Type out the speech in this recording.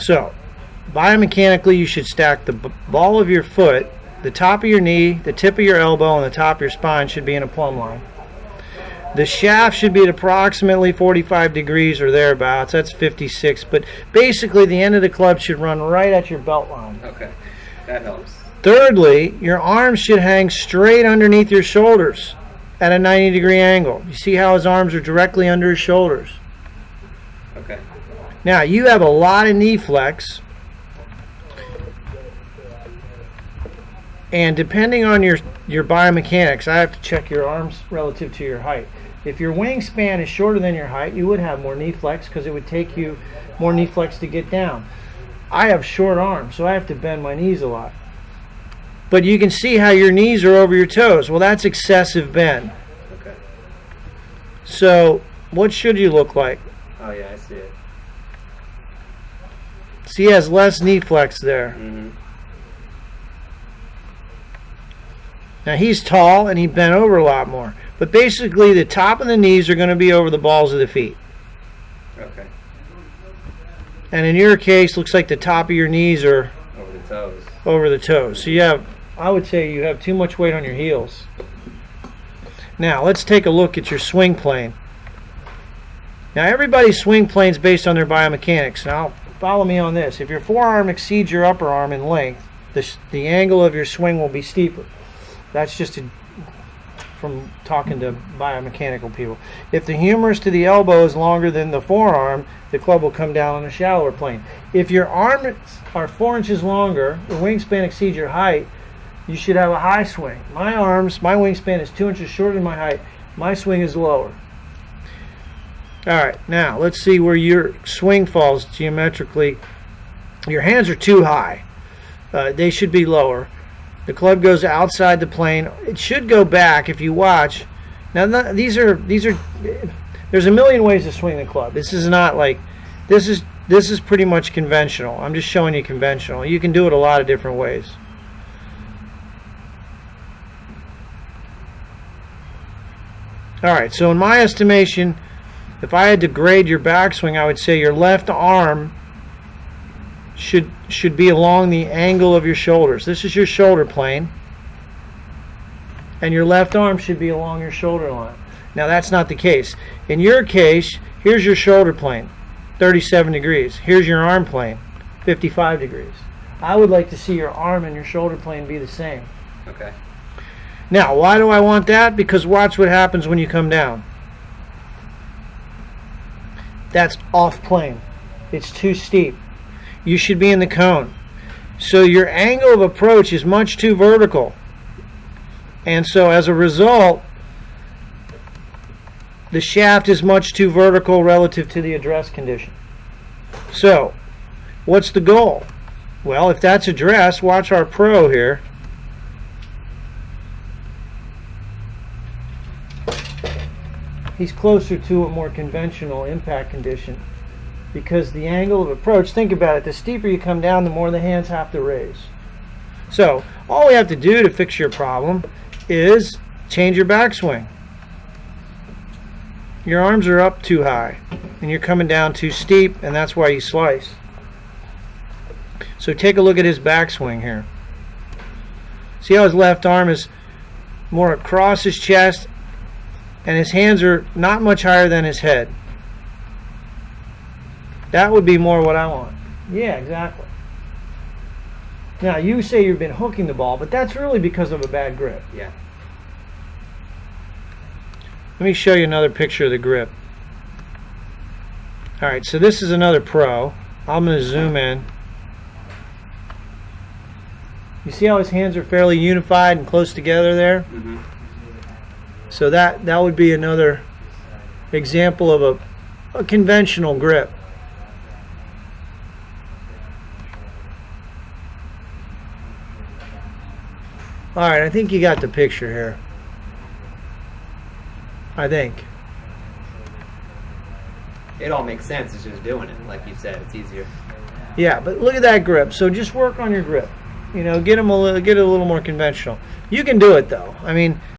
So, biomechanically, you should stack the ball of your foot, the top of your knee, the tip of your elbow, and the top of your spine should be in a plumb line. The shaft should be at approximately 45 degrees or thereabouts. That's 56. But basically, the end of the club should run right at your belt line. Okay, that helps. Thirdly, your arms should hang straight underneath your shoulders at a 90-degree angle. You see how his arms are directly under his shoulders? Okay. Now, you have a lot of knee flex. And depending on your biomechanics, I have to check your arms relative to your height. If your wingspan is shorter than your height, you would have more knee flex because it would take you more knee flex to get down. I have short arms, so I have to bend my knees a lot. But you can see how your knees are over your toes. Well, that's excessive bend. Okay. So, what should you look like? Oh yeah, I see it. See, he has less knee flex there. Mm-hmm. Now, he's tall and he bent over a lot more. But basically, the top of the knees are going to be over the balls of the feet. Okay. And in your case, looks like the top of your knees are Over the toes. over the toes. So you have, I would say you have too much weight on your heels. Now, let's take a look at your swing plane. Now, everybody's swing plane is based on their biomechanics. Now, follow me on this. If your forearm exceeds your upper arm in length, the angle of your swing will be steeper. That's just from talking to biomechanical people. If the humerus to the elbow is longer than the forearm, the club will come down on a shallower plane. If your arms are 4 inches longer, the wingspan exceeds your height, you should have a high swing. My wingspan is 2 inches shorter than my height. My swing is lower. Alright, now let's see where your swing falls geometrically. Your hands are too high. They should be lower. The club goes outside the plane. It should go back if you watch. Now these are there's a million ways to swing the club. This is not like this is pretty much conventional. I'm just showing you conventional. You can do it a lot of different ways. Alright, so in my estimation, if I had to grade your backswing, I would say your left arm should be along the angle of your shoulders. This is your shoulder plane. And your left arm should be along your shoulder line. Now that's not the case. In your case, here's your shoulder plane, 37 degrees. Here's your arm plane, 55 degrees. I would like to see your arm and your shoulder plane be the same. Okay. Now, why do I want that? Because watch what happens when you come down. That's off plane. It's too steep. You should be in the cone. So your angle of approach is much too vertical. And so as a result, the shaft is much too vertical relative to the address condition. So, what's the goal? Well, if that's address, watch our pro here. He's closer to a more conventional impact condition because the angle of approach, think about it, the steeper you come down, the more the hands have to raise. So, all we have to do to fix your problem is change your backswing. Your arms are up too high and you're coming down too steep, and that's why you slice. So take a look at his backswing here. See how his left arm is more across his chest and his hands are not much higher than his head. That would be more what I want. Yeah, exactly. Now you say you've been hooking the ball, but that's really because of a bad grip. Yeah. Let me show you another picture of the grip. Alright, so this is another pro. I'm going to zoom in. You see how his hands are fairly unified and close together there? Mm-hmm. So that would be another example of a conventional grip. Alright, I think you got the picture here. I think. It all makes sense. It's just doing it, like you said. It's easier. Yeah, but look at that grip. So just work on your grip. You know, get a little more conventional. You can do it though. I mean,